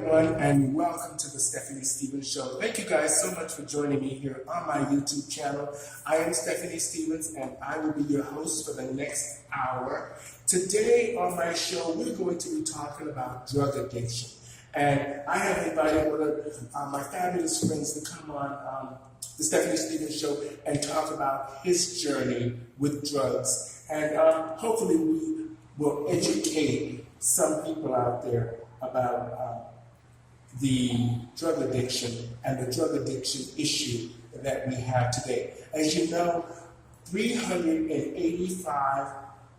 Everyone, and welcome to the Stephanie Stevens Show. Thank you guys so much for joining me here on my YouTube channel. I am Stephanie Stevens, and I will be your host for the next hour. Today on my show, we're going to be talking about drug addiction. And I have invited one of my fabulous friends to come on the Stephanie Stevens Show and talk about his journey with drugs. And hopefully we will educate some people out there about the drug addiction and the drug addiction issue that we have today. As you know, 385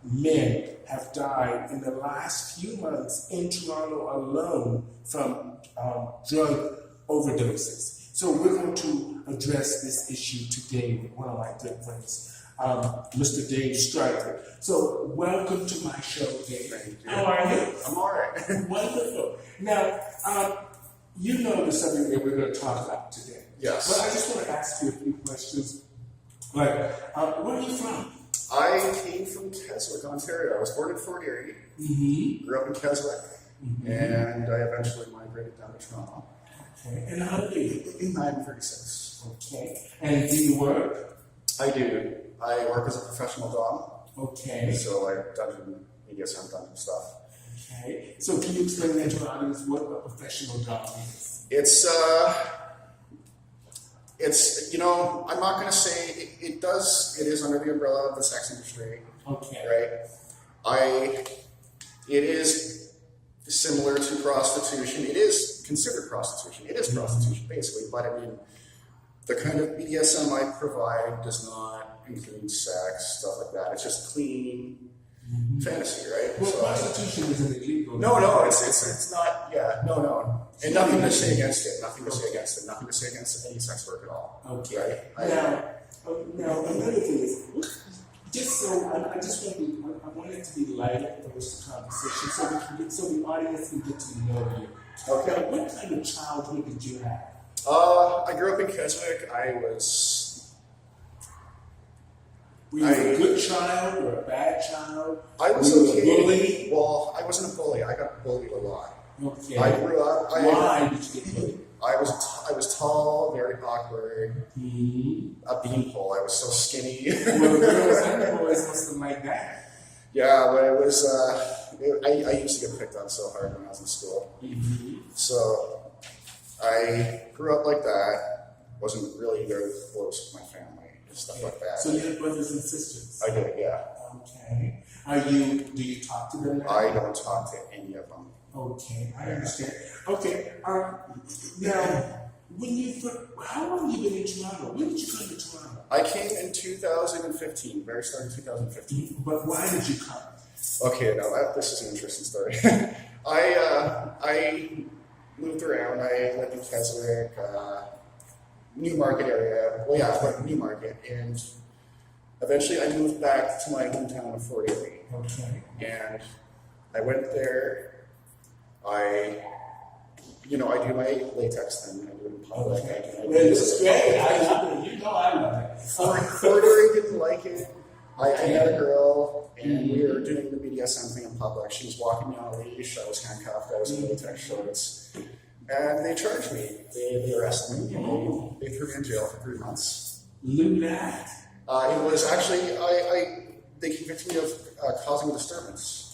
men have died in the last few months in Toronto alone from drug overdoses. So we're going to address this issue today with one of my good friends, Mr. Dave Skyler. So welcome to my show, Dave. Thank you. How are you? I'm all right. Wonderful. Now, you know the subject that we're going to talk about today. Yes. But I just want to ask you a few questions. Like, where are you from? I came from Keswick, Ontario. I was born in Fort Erie, grew up in Keswick, and I eventually migrated down to Toronto. Okay. And how old are you? I'm 36. Okay. And do you work? I do. I work as a professional dom. Okay. So I've done BDSM dungeon stuff. Okay. So can you explain that to our audience what a professional dom is? It's I'm not going to say it is under the umbrella of the sex industry. Okay. Right? It is similar to prostitution. It is considered prostitution. It is prostitution, basically. But I mean, the kind of BDSM I provide does not include sex, stuff like that. It's just clean fantasy, right? Well, prostitution isn't illegal. No, it's not. Yeah, no. And nothing to say against it. Nothing to say against it. Nothing to say against any sex work at all. Okay. Right? Now another thing is, just so I want it to be lighter for this conversation, so the audience can get to know you. Okay. Now, what kind of childhood did you have? I grew up in Keswick. Were you a good child or a bad child? I was Were you okay. a bully? Well, I wasn't a bully. I got bullied a lot. Okay. I grew up. Why did you get bullied? I was tall, very awkward, a beanpole. I was so skinny. Well, girls and boys must have liked that. Yeah, but it was. I used to get picked on so hard when I was in school. So I grew up like that. Wasn't really very close with my family and stuff like that. So you had brothers and sisters? I did, yeah. Okay. Do you talk to them now? I don't talk to any of them. Okay, I understand. Okay, now, how long have you been in Toronto? When did you come to Toronto? I came in 2015, very start of 2015. But why did you come? Okay, now this is an interesting story. I moved around. I lived in Keswick, Newmarket area. Well, yeah, like Newmarket, and eventually I moved back to my hometown of Fort Erie. Okay. And I went there. I do my latex thing. I do it in public. This is great. I love it. I love it. Fort Erie didn't like it. I met a girl, and we were doing the BDSM thing in public. She was walking me on a leash. I was handcuffed. I was in latex shorts. And they charged me. They arrested me. And they threw me in jail for 3 months. Lunatic. It was actually, they convicted me of causing a disturbance.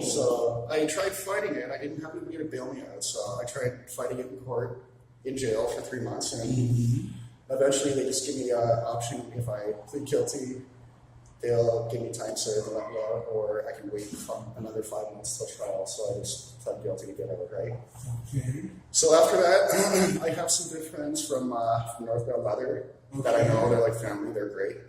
So I tried fighting it. I didn't have anybody to bail me out, so I tried fighting it in court, in jail for 3 months, and eventually they just give me the option: if I plead guilty, they'll give me time served and let me out, or I can wait another 5 months till trial. So I just pled guilty to get out, right? Okay. So after that, I have some good friends from Northbound Leather that I know. They're like family. They're great.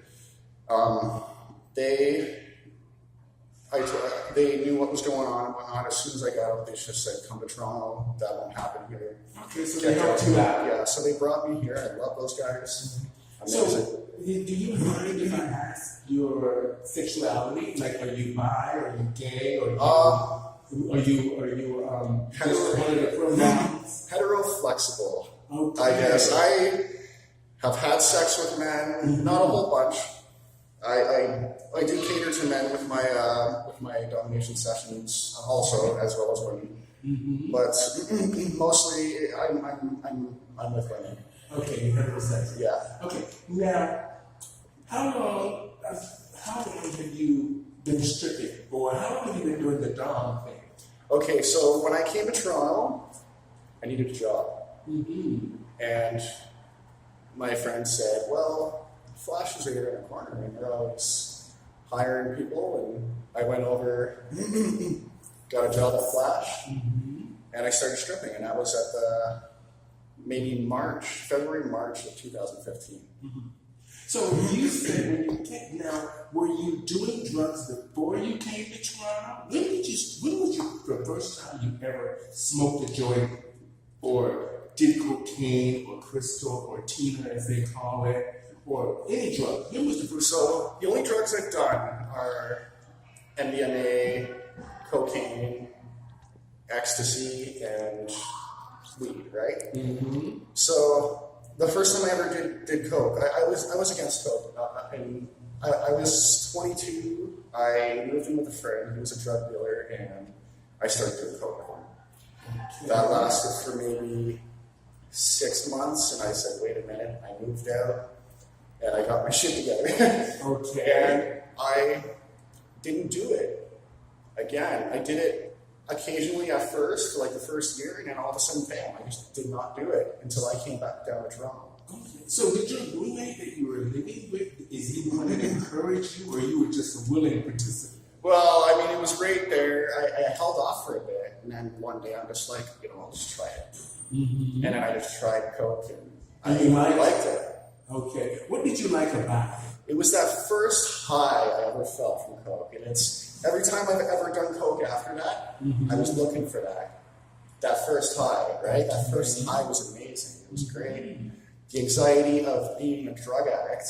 They knew what was going on and whatnot. As soon as I got out, they just said, "Come to Toronto. That won't happen here." Okay, so they helped you out. Yeah, so they brought me here. I love those guys. So, do you mind if I ask your sexuality? Like, are you bi? Are you gay? Or are you hetero flexible? Okay. I guess I have had sex with men, not a whole bunch. I do cater to men with my domination sessions also, as well as women. But mostly, I'm with women. Okay, you have sex. Yeah. Okay, now, how long have you been stripping, or how long have you been doing the dom thing? Okay, so when I came to Toronto, I needed a job. And my friend said, well, Flash is right here in the corner, and they're always hiring people. And I went over, got a job at Flash, and I started stripping. And that was at the maybe February, March of 2015. So you said when you came, now, were you doing drugs before you came to Toronto? When was the first time you ever smoked a joint or did cocaine or crystal or tina as they call it, or any drug? When was the first time? So the only drugs I've done are MDMA, cocaine, ecstasy, and weed, right? So the first time I ever did coke, I was against coke. And I was 22. I moved in with a friend who was a drug dealer, and I started doing coke with him. That lasted for maybe 6 months, and I said, wait a minute, I moved out, and I got my shit together. And I didn't do it again. I did it occasionally at first, for like the first year, and then all of a sudden, bam, I just did not do it until I came back down to Toronto. So did your roommate that you were living with, is he the one that encouraged you, or you were just a willing participant? Well, I mean, it was great there. I held off for a bit, and then one day I'm just like, I'll just try it. And then I just tried coke, and I liked it. Okay. What did you like about it? It was that first high I ever felt from coke, and it's every time I've ever done coke after that, I was looking for that first high, right? That first high was amazing. It was great. The anxiety of being a drug addict,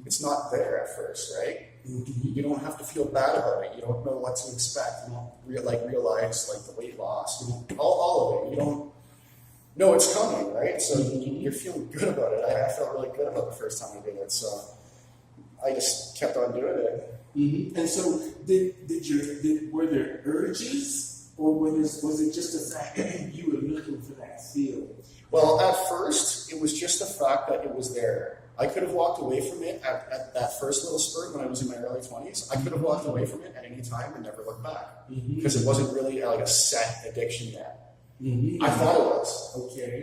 it's not there at first, right? You don't have to feel bad about it. You don't know what to expect. You don't realize the weight loss. All of it. You don't know it's coming, right? So you're feeling good about it. I felt really good about the first time I did it. So I just kept on doing it. And so were there urges, or was it just the fact that you were looking for that feeling? Well, at first, it was just the fact that it was there. I could have walked away from it at that first little spurt when I was in my early 20s. I could have walked away from it at any time and never looked back. Because it wasn't really like a set addiction yet. I thought it was.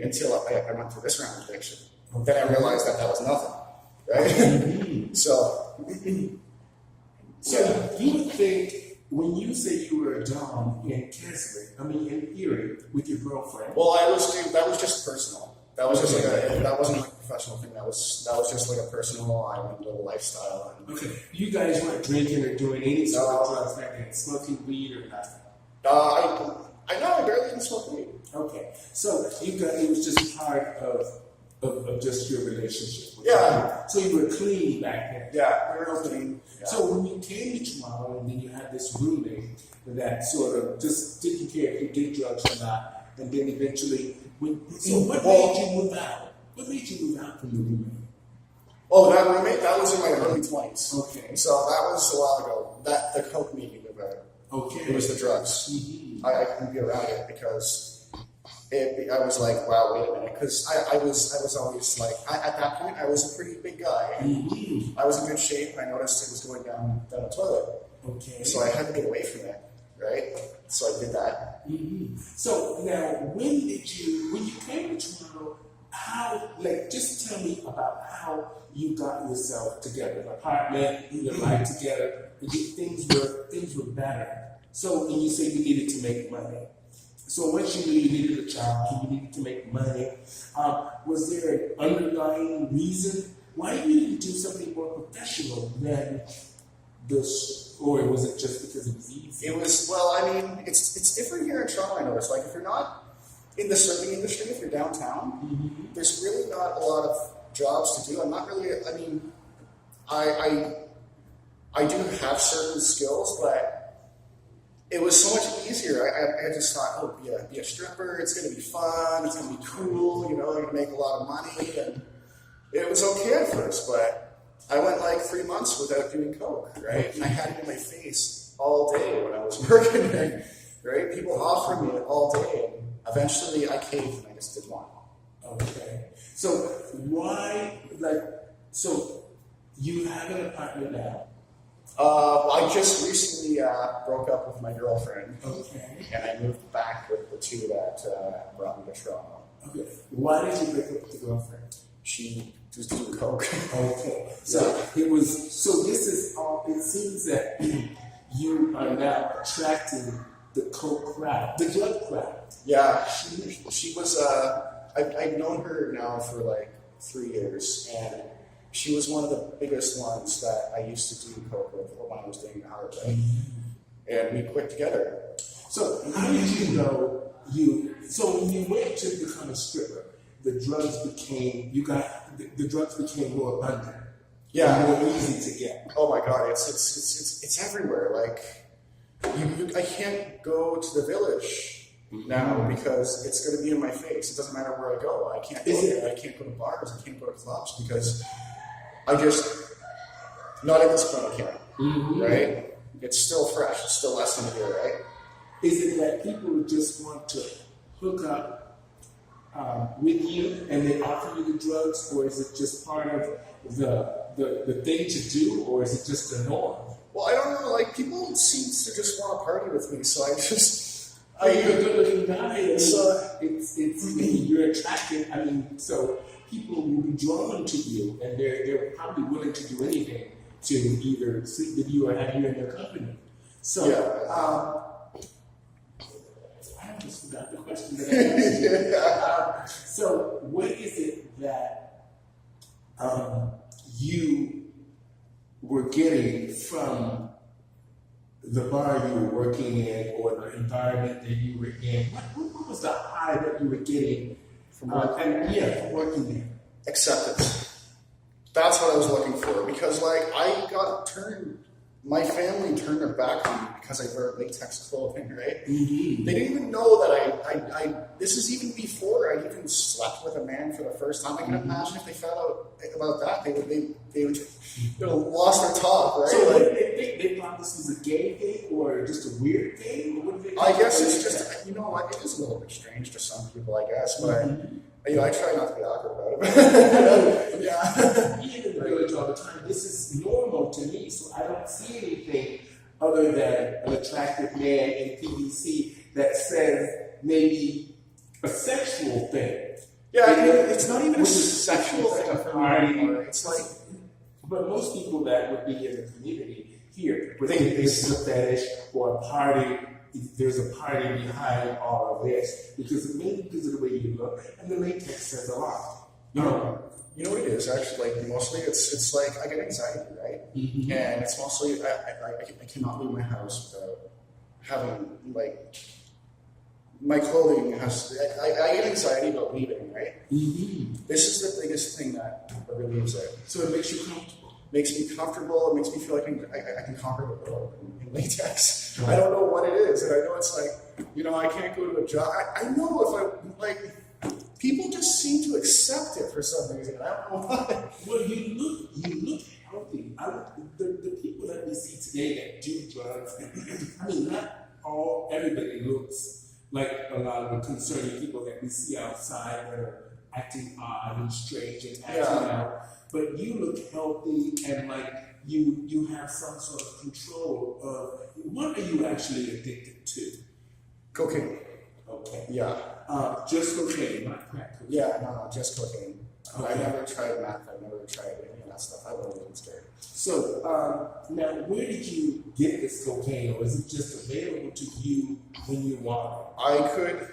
Until I went through this round of addiction. Then I realized that was nothing. Right? So you would think, when you say you were a dom in Keswick, in theory, with your girlfriend. Well, that was just personal. That was just that wasn't like a professional thing. That was just like a personal island little lifestyle. You guys weren't drinking or doing any sort of drugs back then, smoking weed or nothing. I know I barely even smoked weed. Okay, so it was just part of just your relationship. So you were clean back then. Yeah, we were clean. Yeah. So when you came to Toronto, and then you had this roommate that sort of just didn't care if you did drugs or not, and then eventually, what made you move out? What made you move out from the roommate? Oh, that roommate, that was in my early 20s. Okay. So that was a while ago. The coke made me move out. Okay. It was the drugs. I couldn't be around it because I was like, wow, wait a minute. Because I was always like, at that point, I was a pretty big guy. I was in good shape. I noticed it was going down the toilet. Okay. So I had to get away from it, right? So I did that. So now, when you came to Toronto, just tell me about how you got yourself together, an apartment, your life together. Things were better. So, and you say you needed to make money. So once you knew you needed a job, you needed to make money, was there an underlying reason why you didn't do something more professional than this, or was it just because it was easy? It was, it's different here in Toronto, I noticed. Like, if you're not in the serving industry, if you're downtown, there's really not a lot of jobs to do. I'm not really, I do have certain skills, but it was so much easier. I just thought, be a stripper, it's going to be fun, it's going to be cool, you're going to make a lot of money. And it was okay at first, but I went like 3 months without doing coke, right? And I had it in my face all day when I was working there. right? People offer me it all day, and eventually I caved and I just did one. Okay. So why, like, so you have an apartment now. I just recently broke up with my girlfriend. Okay. And I moved back with the two that brought me to Toronto. Okay. Why did you break up with the girlfriend? She was doing coke. Okay. So it was. So this is all. It seems that you are now attracting the coke crowd, the drug crowd. Yeah, she was. I've known her now for like 3 years, and she was one of the biggest ones that I used to do coke with when I was doing the hard way. And we quit together. So how did you know you? So when you went to become a stripper, the drugs became the drugs became more abundant. Yeah, and more easy to get. Oh my God, it's everywhere. Like I can't go to the village now because it's going to be in my face. It doesn't matter where I go. I can't go there. I can't go to bars. I can't go to clubs because I just not at this point I can't. Right? It's still fresh. It's still less than a year, right? Is it that people just want to hook up with you and they offer you the drugs, or is it just part of the thing to do, or is it just the norm? Well, I don't know. Like people seem to just want to party with me, so I just. You're a good-looking guy. It's you're attractive. I mean, so people will be drawn to you, and they're probably willing to do anything to either sleep with you or have you in their company. So, I just forgot the question that I asked you. So, what is it that you were getting from the bar you were working in, or the environment that you were in? What was the high that you were getting from working there? Acceptance. That's what I was looking for, because like my family turned their back on me because I wear latex clothing, right? Mm-hmm. They didn't even know that I this is even before I even slept with a man for the first time. I can imagine if they found out about that, they would have lost their top, right? So what did they think? They thought this was a gay thing or just a weird thing? What did they I guess it's just, you know what, it is a little bit strange to some people, I guess, but you know, I try not to be awkward about it. Yeah. Being in the village all the time, this is normal to me, so I don't see anything other than an attractive man in PVC that says maybe a sexual thing. Yeah, I mean, it's not even a sexual thing for me. It's like, but most people that would be in the community here would think this is a fetish or a party. There's a party behind all of this maybe because of the way you look, and the latex says a lot. You know what it is actually. Like mostly, it's like I get anxiety, right? Mm-hmm. And it's mostly I cannot leave my house without having like my clothing has. I get anxiety about leaving, right? Mm-hmm. This is the biggest thing that relieves it. So it makes you comfortable. Makes me comfortable. It makes me feel like I can conquer the world in latex. Right. I don't know what it is, and I know it's like, you know, I can't go to a job. I know if I like. People just seem to accept it for some reason. I don't know why. Well, you look healthy. The people that we see today that do drugs, I mean, not everybody looks like a lot of the concerning people that we see outside that are acting odd and strange and acting out. But you look healthy and like you have some sort of control of what are you actually addicted to? Cocaine. Okay. Yeah. Just cocaine, not crack cocaine. Yeah, no, just cocaine. Okay. I never tried meth. I never tried any of that stuff. I wasn't even scared. So, now, where did you get this cocaine, or is it just available to you when you want it? I could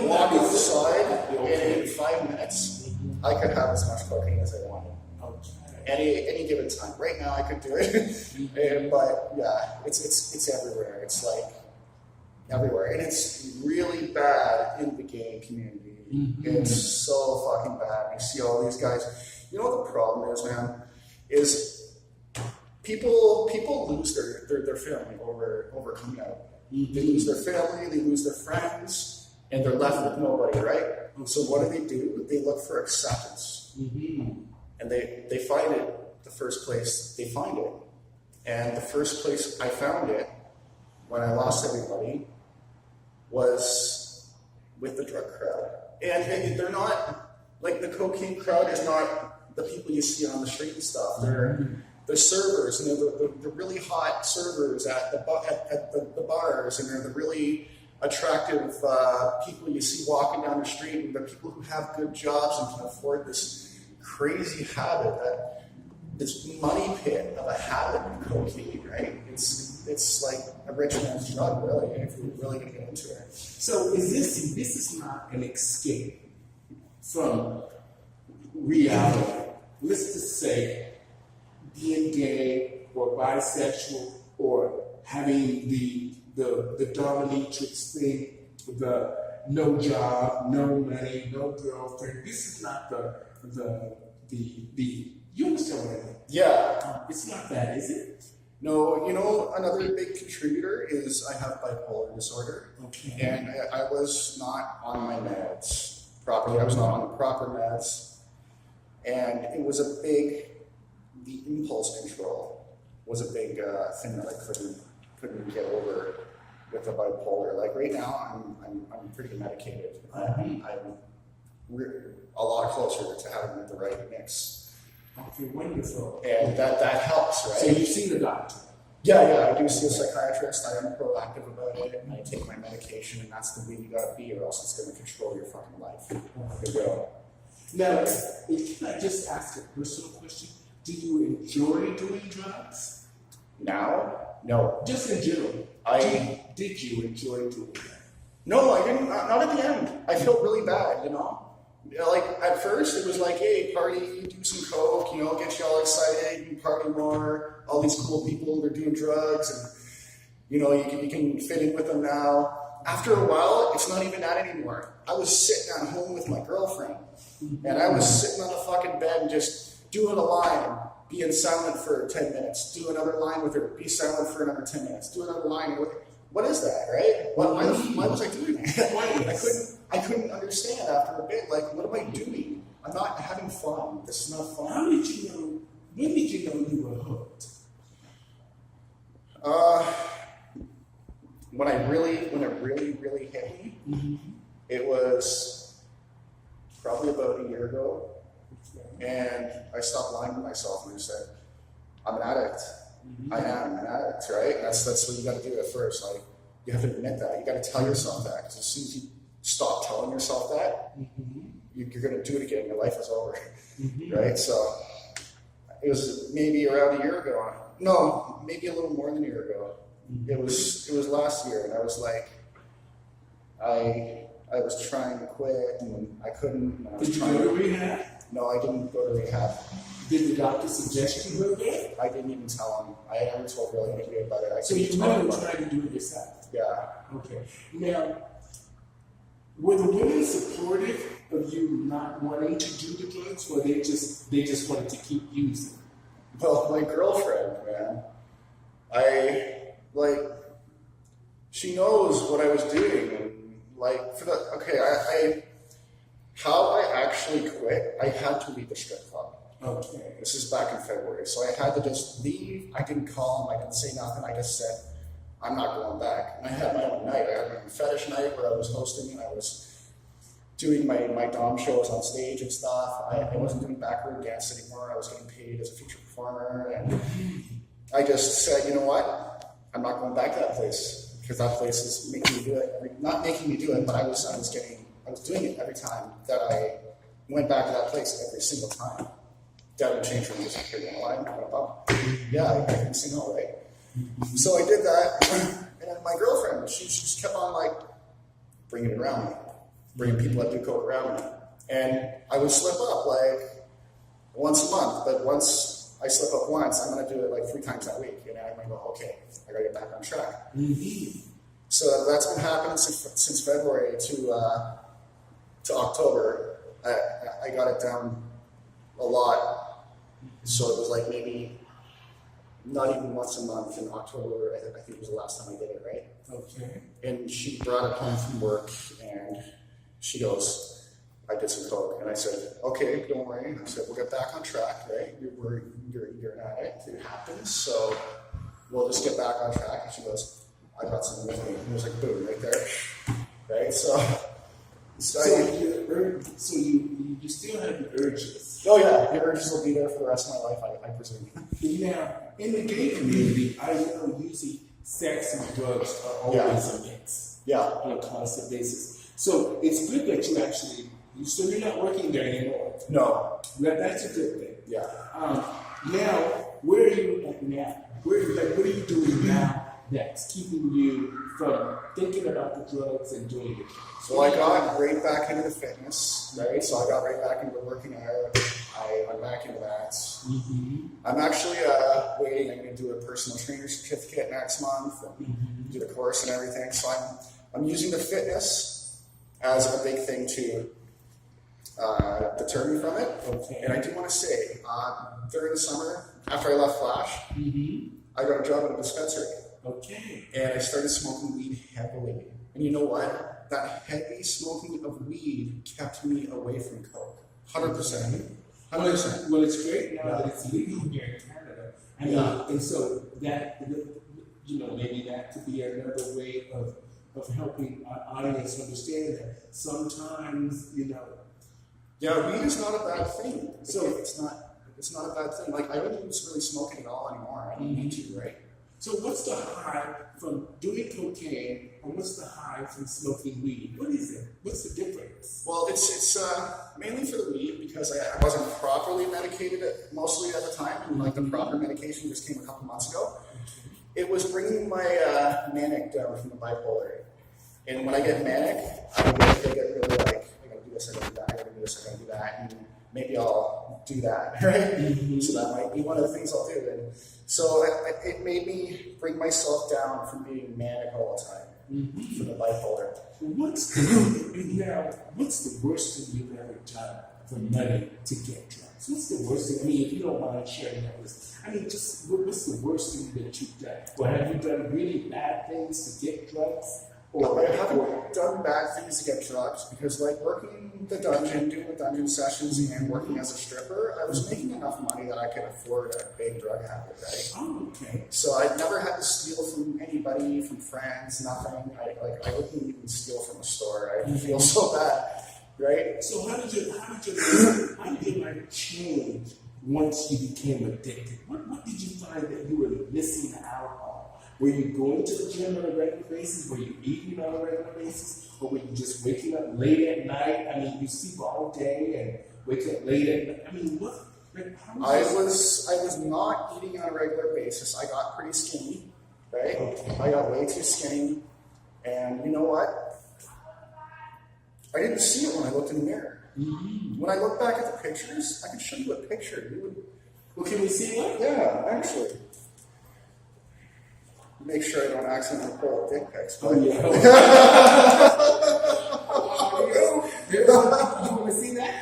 walk outside, and in 5 minutes, I could have as much cocaine as I wanted. Okay. Any given time. Right now, I could do it, but yeah, it's everywhere. It's like everywhere, and it's really bad in the gay community. Mm-hmm. It's so fucking bad. You see all these guys. You know what the problem is, man? Is people lose their family over coming out. Mm-hmm. They lose their family, they lose their friends, and they're left with nobody, right? So what do? They look for acceptance. Mm-hmm. And they find it the first place they find it. And the first place I found it when I lost everybody was with the drug crowd. And they're not, like the cocaine crowd is not the people you see on the street and stuff. They're servers, and they're the really hot servers at the bars, and they're the really attractive people you see walking down the street, and the people who have good jobs and can afford this crazy habit, this money pit of a habit of cocaine, right? It's like a rich man's drug, really, if you're really going to get into it. So this is not an escape from reality. Let's just say being gay or bisexual or having the dominatrix thing, the no job, no money, no girlfriend. This is not the you understand what I mean? Yeah. It's not that, is it? No, you know, another big contributor is I have bipolar disorder. Okay. And I was not on my meds properly. I was not on the proper meds. And it was the impulse control was a big thing that I couldn't get over with the bipolar. Like right now, I'm pretty medicated. I'm a lot closer to having the right mix. Okay, wonderful. And that helps, right? So you've seen the doctor? Yeah, I do see a psychiatrist. I am proactive about it, and I take my medication, and that's the way you gotta be, or else it's gonna control your fucking life. It will. Now, can I just ask a personal question? Do you enjoy doing drugs? Now? No. Just in general. Did you enjoy doing that? No, I didn't. Not at the end. I felt really bad, you know? Like, at first, it was like, hey, party, do some coke, you know, get you all excited, you party more, all these cool people, they're doing drugs, and, you know, you can fit in with them now. After a while, it's not even that anymore. I was sitting at home with my girlfriend, and I was sitting on the fucking bed and just doing a line, being silent for 10 minutes, do another line with her, be silent for another 10 minutes, do another line. What is that, right? Why was I doing that? I couldn't understand after a bit, like, what am I doing? I'm not having fun. This is not fun. How did you know, when did you know you were hooked? When it really hit me, it was probably about a year ago, and I stopped lying to myself and I said, I'm an addict. I am an addict, right? That's what you got to do at first. Like, you have to admit that. You got to tell yourself that, because as soon as you stop telling yourself that, you're going to do it again. Your life is over, right? So it was maybe around a year ago. No, maybe a little more than a year ago. It was last year, and I was like, I was trying to quit, and I couldn't. And I was Did you go to rehab? No, I didn't go to rehab. Did the doctor suggest you go there? I didn't even tell him. I never told really anybody about it. So you really were trying to do it yourself? Yeah. Okay. Now, were the women supportive of you not wanting to do the drugs, or they just wanted to keep using? Well, my girlfriend, man, she knows what I was doing, and how I actually quit, I had to leave the strip club. Okay. This is back in February, so I had to just leave. I didn't call him, I didn't say nothing, I just said, I'm not going back. And I had my own night. I had my own fetish night where I was hosting, and I was doing my dom shows on stage and stuff. I wasn't doing backward dance anymore. I was getting paid as a feature performer, and I just said, you know what? I'm not going back to that place, because that place is making me do it. Not making me do it, but I was doing it every time that I went back to that place, every single time. That would change from just here in line, yeah, I can say no, right? So I did that, and then my girlfriend, she just kept on like bringing it around me, bringing people that do coke around me, and I would slip up like once a month. But once I slip up once, I'm gonna do it like 3 times that week, and I'm gonna go, okay, I gotta get back on track. So that's been happening since February to October. I got it down a lot, so it was like maybe not even once a month in October. I think it was the last time I did it, right? Okay. And she brought it home from work, and she goes, I did some coke. And I said, okay, don't worry. I said, we'll get back on track, right? You're an addict. It happens, so we'll just get back on track. And she goes, I got some with me. And it was like, boom, right there. Right? So you still have the urges. oh yeah, the urges will be there for the rest of my life, I presume. Now, in the gay community, I know usually sex and drugs are always a mix. Yeah. On a constant basis. So it's good that so you're not working there anymore. No. That's a good thing. Yeah. Now, where are you at now? What are you doing now that's keeping you from thinking about the drugs and doing it? So I got right back into the fitness, right? So I got right back into working out. I'm back into that. Mm-hmm. I'm actually waiting. I'm going to do a personal trainer certificate next month and do the course and everything. So I'm using the fitness as a big thing to deter me from it. Okay. And I do want to say, during the summer, after I left Flash, I got a job at a dispensary. Okay. And I started smoking weed heavily. And you know what? That heavy smoking of weed kept me away from coke. 100%. 100%. Well, it's great now that it's legal here in Canada. I mean, and so that, maybe that could be another way of helping our audience understand that sometimes, Yeah, weed is not a bad thing. So it's not a bad thing. Like, I don't even really smoke it at all anymore. I don't need to, right? So what's the high from doing cocaine, and what's the high from smoking weed? What is it? What's the difference? Well, it's mainly for the weed because I wasn't properly medicated mostly at the time, and like the proper medication just came a couple months ago. It was bringing my manic down from the bipolar. And when I get manic, I get really like, I gotta do this, I gotta do that, I gotta do this, I gotta do that, and maybe I'll do that, right? So that might be one of the things I'll do. And so it made me bring myself down from being manic all the time for the bipolar. What's the worst thing you've ever done for money to get drugs? What's the worst thing? I mean, if you don't mind sharing that with us, I mean, just what's the worst thing that you've done? Or have you done really bad things to get drugs? Or I haven't done bad things to get drugs because, like, working the dungeon, doing the dungeon sessions, and working as a stripper, I was making enough money that I could afford a big drug habit, right? Oh, okay. So I never had to steal from anybody, from friends, nothing. I wouldn't even steal from a store. I feel so bad, right? So how did your life change once you became addicted? What did you find that you were missing out on? Were you going to the gym on a regular basis? Were you eating on a regular basis? Or were you just waking up late at night? I mean, you sleep all day and wake up late at night. I mean, what? I was not eating on a regular basis. I got pretty skinny, right? Okay. I got way too skinny. And you know what? I didn't see it when I looked in the mirror. When I look back at the pictures, I can show you a picture. Well, can we see one? Yeah, actually. Make sure I don't accidentally pull up dick pics. Oh, yeah. You want to see that?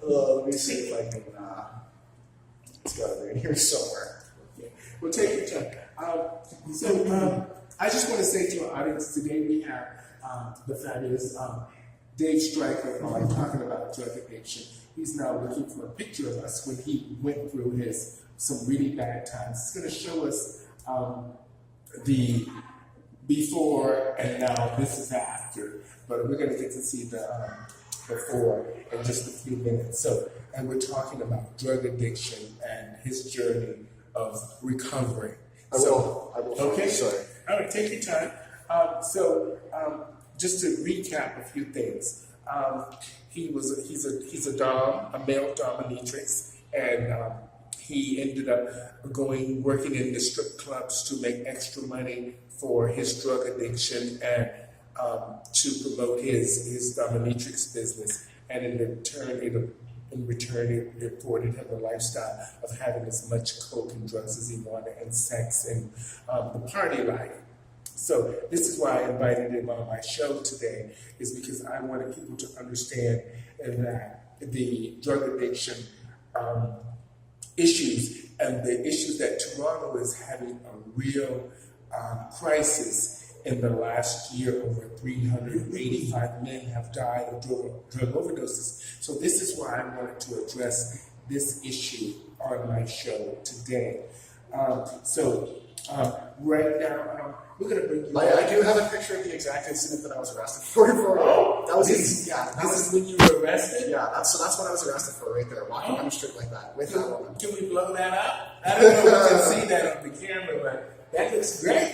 Let me see if I can. It's got to be in here somewhere. Okay. Well, take your time. I just want to say to our audience today we have the fabulous Dave Skyler Drug talking about drug addiction. He's now looking for a picture of us when he went through some really bad times. He's going to show us the before and now. This is after, but we're going to get to see the before in just a few minutes. And we're talking about drug addiction and his journey of recovery. I will. Okay. Sorry. All right. Take your time. Just to recap a few things. He's a male dominatrix, and he ended up working in the strip clubs to make extra money for his drug addiction and to promote his dominatrix business. And in return, it afforded him a lifestyle of having as much coke and drugs as he wanted, and sex and the party life. So this is why I invited him on my show today, is because I wanted people to understand that the drug addiction issues and the issues that Toronto is having a real crisis. In the last year, over 385 men have died of drug overdoses. So this is why I wanted to address this issue on my show today. Right now, we're going to bring you. I do have a picture of the exact incident that I was arrested for. That was this this is when you were arrested? Yeah, that's what I was arrested for right there, walking down the street like that with that woman. Can we blow that up? I don't know if you can see that on the camera, but that looks great.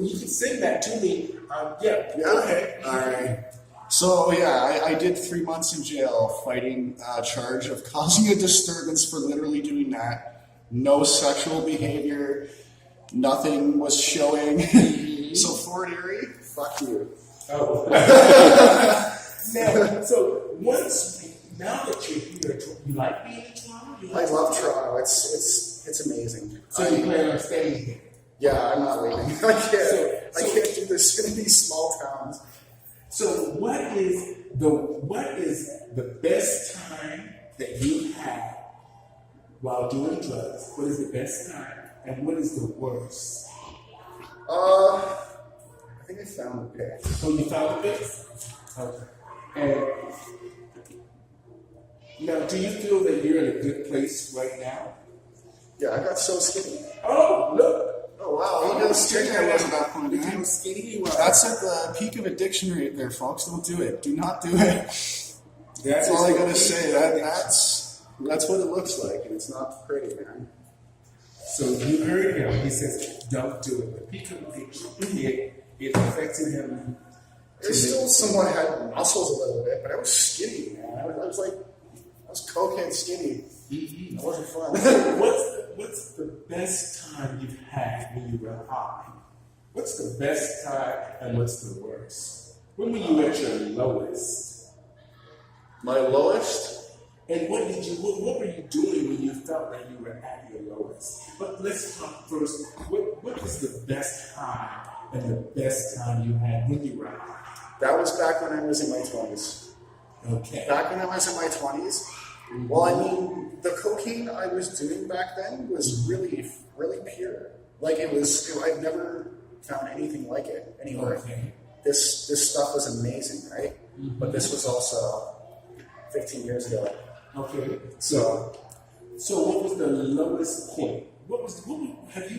You can send that to me. Yeah. Okay. All right. So yeah, I did 3 months in jail fighting a charge of causing a disturbance for literally doing that. No sexual behavior, nothing was showing. So Fort Erie, fuck you. Oh. Now that you're here, you like being in Toronto? I love Toronto. It's amazing. So you plan on staying here? Yeah, I'm not leaving. I can't do this in these small towns. So what is the best time that you had while doing drugs? What is the best time, and what is the worst? I think I found the pic. Oh, you found the pic? Okay. And now, do you feel that you're in a good place right now? Yeah, I got so skinny. Oh, look. Oh, wow. Look how skinny I was at that point, Look how man. skinny you are. That's at the peak of addiction right there, folks. Don't do it. Do not do it. That's is all I the gotta peak say. of addiction. That's what it looks like, and it's not pretty, man. So you heard him. He says, "Don't do it." The peak of addiction, it affected him. I still somewhat had muscles a little bit, but I was skinny, man. I was cokehead skinny. It wasn't fun. What's the best time you've had when you were high? What's the best time and what's the worst? When were you at your lowest? My lowest? And what were you doing when you felt like you were at your lowest? But let's talk first. What was the best high and the best time you had when you were high? That was back when I was in my 20s. Okay. Back when I was in my 20s, well, I mean, the cocaine I was doing back then was really, really pure. Like I've never found anything like it anywhere. Okay. This stuff was amazing, right? Mm-hmm. But this was also 15 years ago. Okay. So what was the lowest point? Have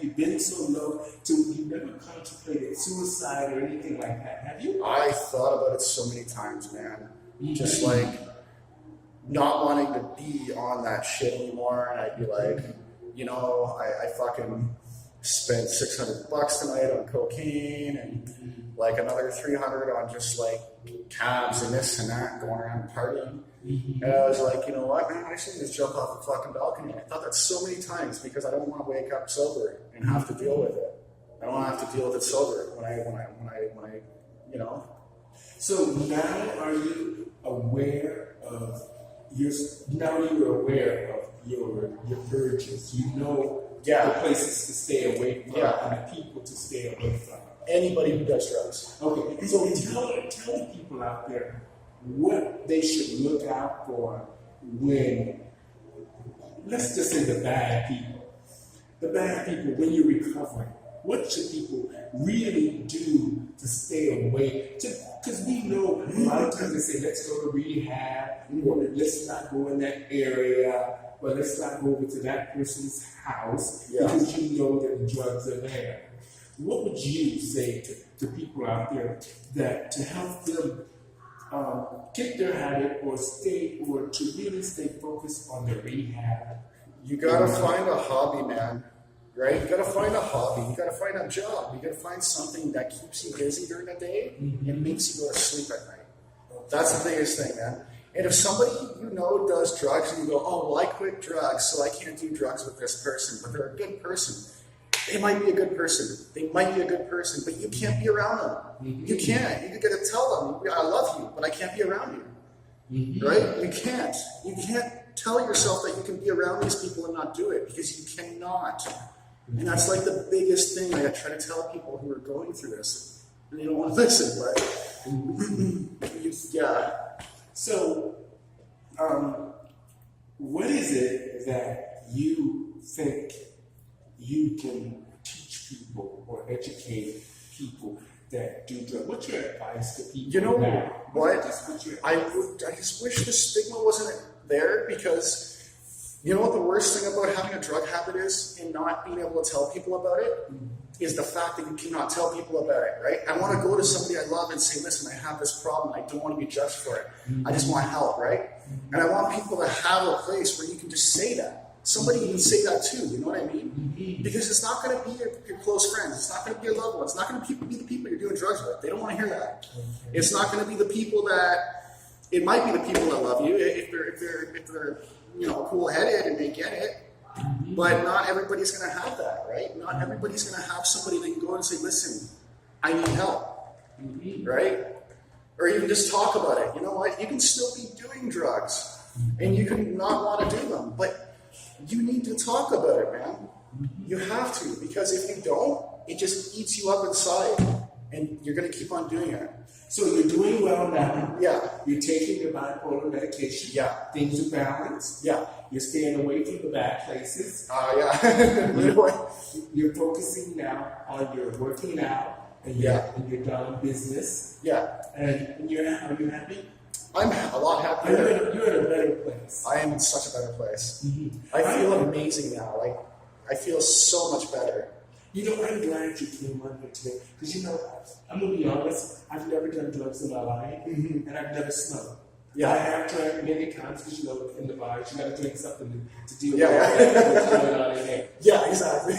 you been so low to you never contemplated suicide or anything like that? Have you? I thought about it so many times, man. Mm-hmm. Just like not wanting to be on that shit anymore, and I'd be like, I fucking spent $600 tonight on cocaine and like another $300 on just like cabs and this and that, and going around partying. Mm-hmm. And I was like, you know what, man, I should just jump off the fucking balcony. I thought that so many times because I don't want to wake up sober and have to deal with it. I don't want to have to deal with it sober when I So now are you aware of you're aware of your urges. You know Yeah. the places to stay away from Yeah. and the people to stay away from. Anybody who does drugs. Okay, so tell the people out there what they should look out for when, let's just say the bad people. The bad people, when you're recovering, what should people really do to stay away? Because we know a lot of times they say, let's go to rehab, or let's not go in that area, or let's not go over to that person's house, because you know that the drugs are there. What would you say to people out there that to help them kick their habit or to really stay focused on their rehab? You gotta find a hobby, man. Right? You gotta find a hobby. You gotta find a job. You gotta find something that keeps you busy during the day and makes you go to sleep at night. That's the biggest thing, man. And if somebody does drugs and you go, oh, well, I quit drugs, so I can't do drugs with this person, but they're a good person. They might be a good person. They might be a good person, but you can't be around them. Mm-hmm. You can't. You gotta tell them, I love you, but I can't be around you. Mm-hmm. Right? You can't. You can't tell yourself that you can be around these people and not do it because you cannot. And that's like the biggest thing I try to tell people who are going through this. And they don't want to listen, but yeah. So, what is it that you think you can teach people or educate people that do drugs? What's your advice to people? You know now? what? I just wish the stigma wasn't there because You know what the worst thing about having a drug habit is and not being able to tell people about it? Is the fact that you cannot tell people about it, right? I want to go to somebody I love and say, listen, I have this problem. I don't want to be judged for it. I just want help, right? And I want people to have a place where you can just say that. Somebody can say that too, you know what I mean? Because it's not going to be your close friends. It's not going to be your loved ones. It's not going to be the people you're doing drugs with. They don't want to hear that. It's not going to be the people that, it might be the people that love you if they're cool-headed and they get it. But not everybody's going to have that, right? Not everybody's going to have somebody that can go and say, listen, I need help, right? Or even just talk about it. You know what? You can still be doing drugs, and you can not want to do them, but you need to talk about it, man. You have to, because if you don't, it just eats you up inside, and you're going to keep on doing it. So you're doing well now. Yeah. You're taking your bipolar medication. Yeah. Things are balanced. Yeah. You're staying away from the bad places. Yeah. You're focusing now on your working out and your done business. Yeah. And are you happy? I'm a lot happier. You're in a better place. I am in such a better place. Mm-hmm. I feel amazing now. Like, I feel so much better. You know, I'm glad you came on here today. Because, you know, I'm going to be honest, I've never done drugs in my life, and I've never smoked. Yeah. I have tried many times, because, you know, in the bars, you got to drink something to deal with what's going on in there. Yeah, exactly.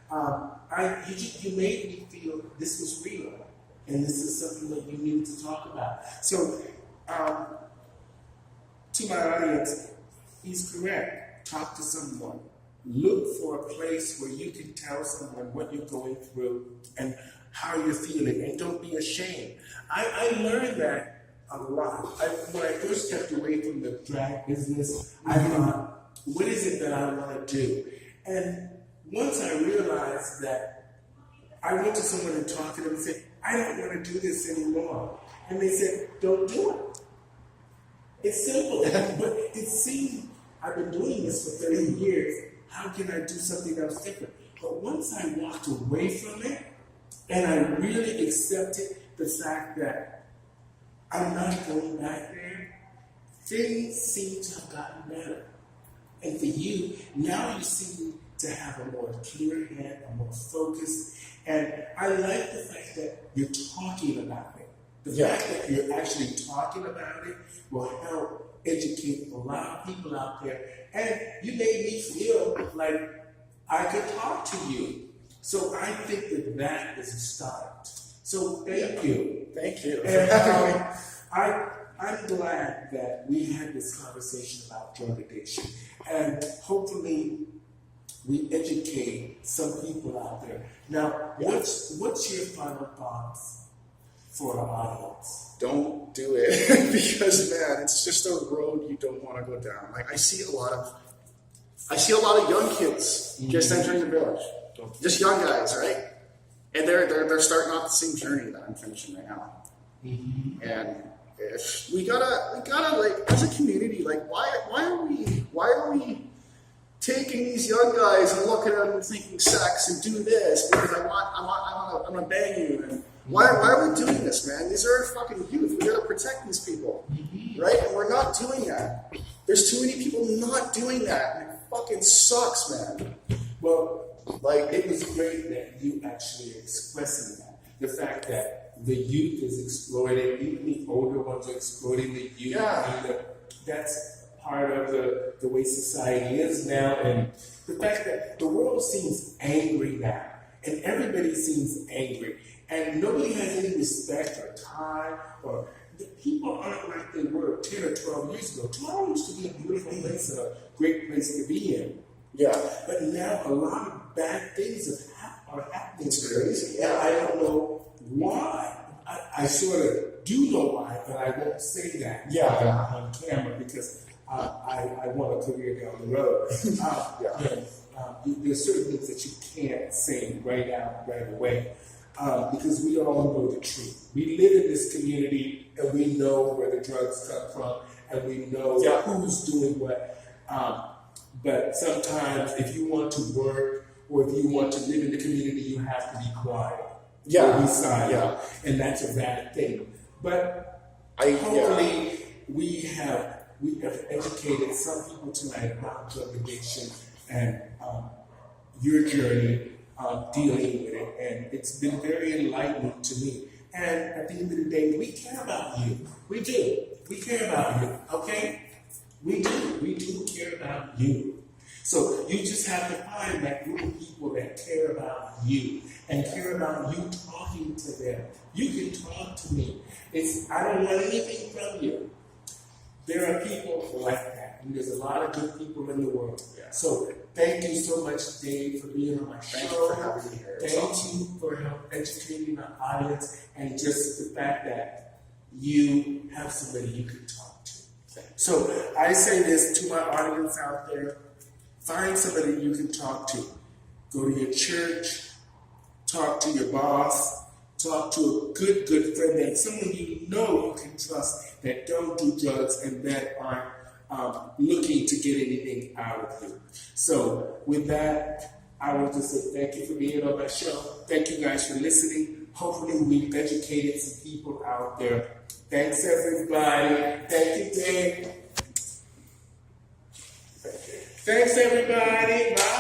But, you made me feel this was real, and this is something that you needed to talk about. So, to my audience, he's correct. Talk to someone. Look for a place where you can tell someone what you're going through and how you're feeling, and don't be ashamed. I learned that a lot. When I first stepped away from the drag business, I thought, what is it that I want to do? And once I realized that, I went to someone and talked to them and said, I don't want to do this anymore. And they said, don't do it. It's simple, but it seemed I've been doing this for 30 years. How can I do something else different? But once I walked away from it, and I really accepted the fact that I'm not going back there, things seem to have gotten better. And for you, now you seem to have a more clear head, a more focused, and I like the fact that you're talking about it. The fact that you're actually talking about it will help educate a lot of people out there. And you made me feel like I could talk to you. So I think that that is a start. So thank you. Thank you. And I'm glad that we had this conversation about drug addiction. And hopefully we educate some people out there. Now, what's your final thoughts for our audience? Don't do it because, man, it's just a road you don't want to go down. Like, I see a lot of young kids just entering the village, just young guys, right? And they're starting off the same journey that I'm finishing right now. And if we gotta like, as a community, like, why are we taking these young guys and looking at them and thinking sex and do this because I'm gonna bang you? And why are we doing this, man? These are our fucking youth. We gotta protect these people, right? And we're not doing that. There's too many people not doing that, and it fucking sucks, man. Well, like, it was great that you actually expressing that. The fact that the youth is exploited, even the older ones are exploiting the youth. Yeah. And that's part of the way society is now. And the fact that the world seems angry now, and everybody seems angry, and nobody has any respect or time, or the people aren't like they were 10 or 12 years ago. Toronto used to be a beautiful place and a great place to be in. Yeah. But now a lot of bad things are happening. It's crazy. Yeah. I don't know why. I sort of do know why, but I won't say that on camera because I want a career down the road. There's certain things that you can't say right away because we all know the truth. We live in this community and we know where the drugs come from and we know who's doing what. But sometimes if you want to work or if you want to live in the community, you have to be quiet. Or be silent. And that's a bad thing. But hopefully we have we have educated some people tonight about drug addiction and your journey dealing with it, and it's been very enlightening to me. And at the end of the day, we care about you. We do. We care about you, okay? We do. We do care about you. So you just have to find that group of people that care about you and care about you talking to them. You can talk to me. I don't want anything from you. There are people like that, and there's a lot of good people in the world. Yeah. So thank you so much, Dave, for being on my show. Thank you for having me here. Thank you for educating the audience, and just the fact that you have somebody you can talk to. So I say this to my audience out there: find somebody you can talk to. Go to your church, talk to your boss, talk to a good friend, that someone you know you can trust, that don't do drugs and that aren't looking to get anything out of you. So with that, I want to say thank you for being on my show. Thank you guys for listening. Hopefully we've educated some people out there. Thanks everybody. Thank you, Dave. Thanks everybody. Bye.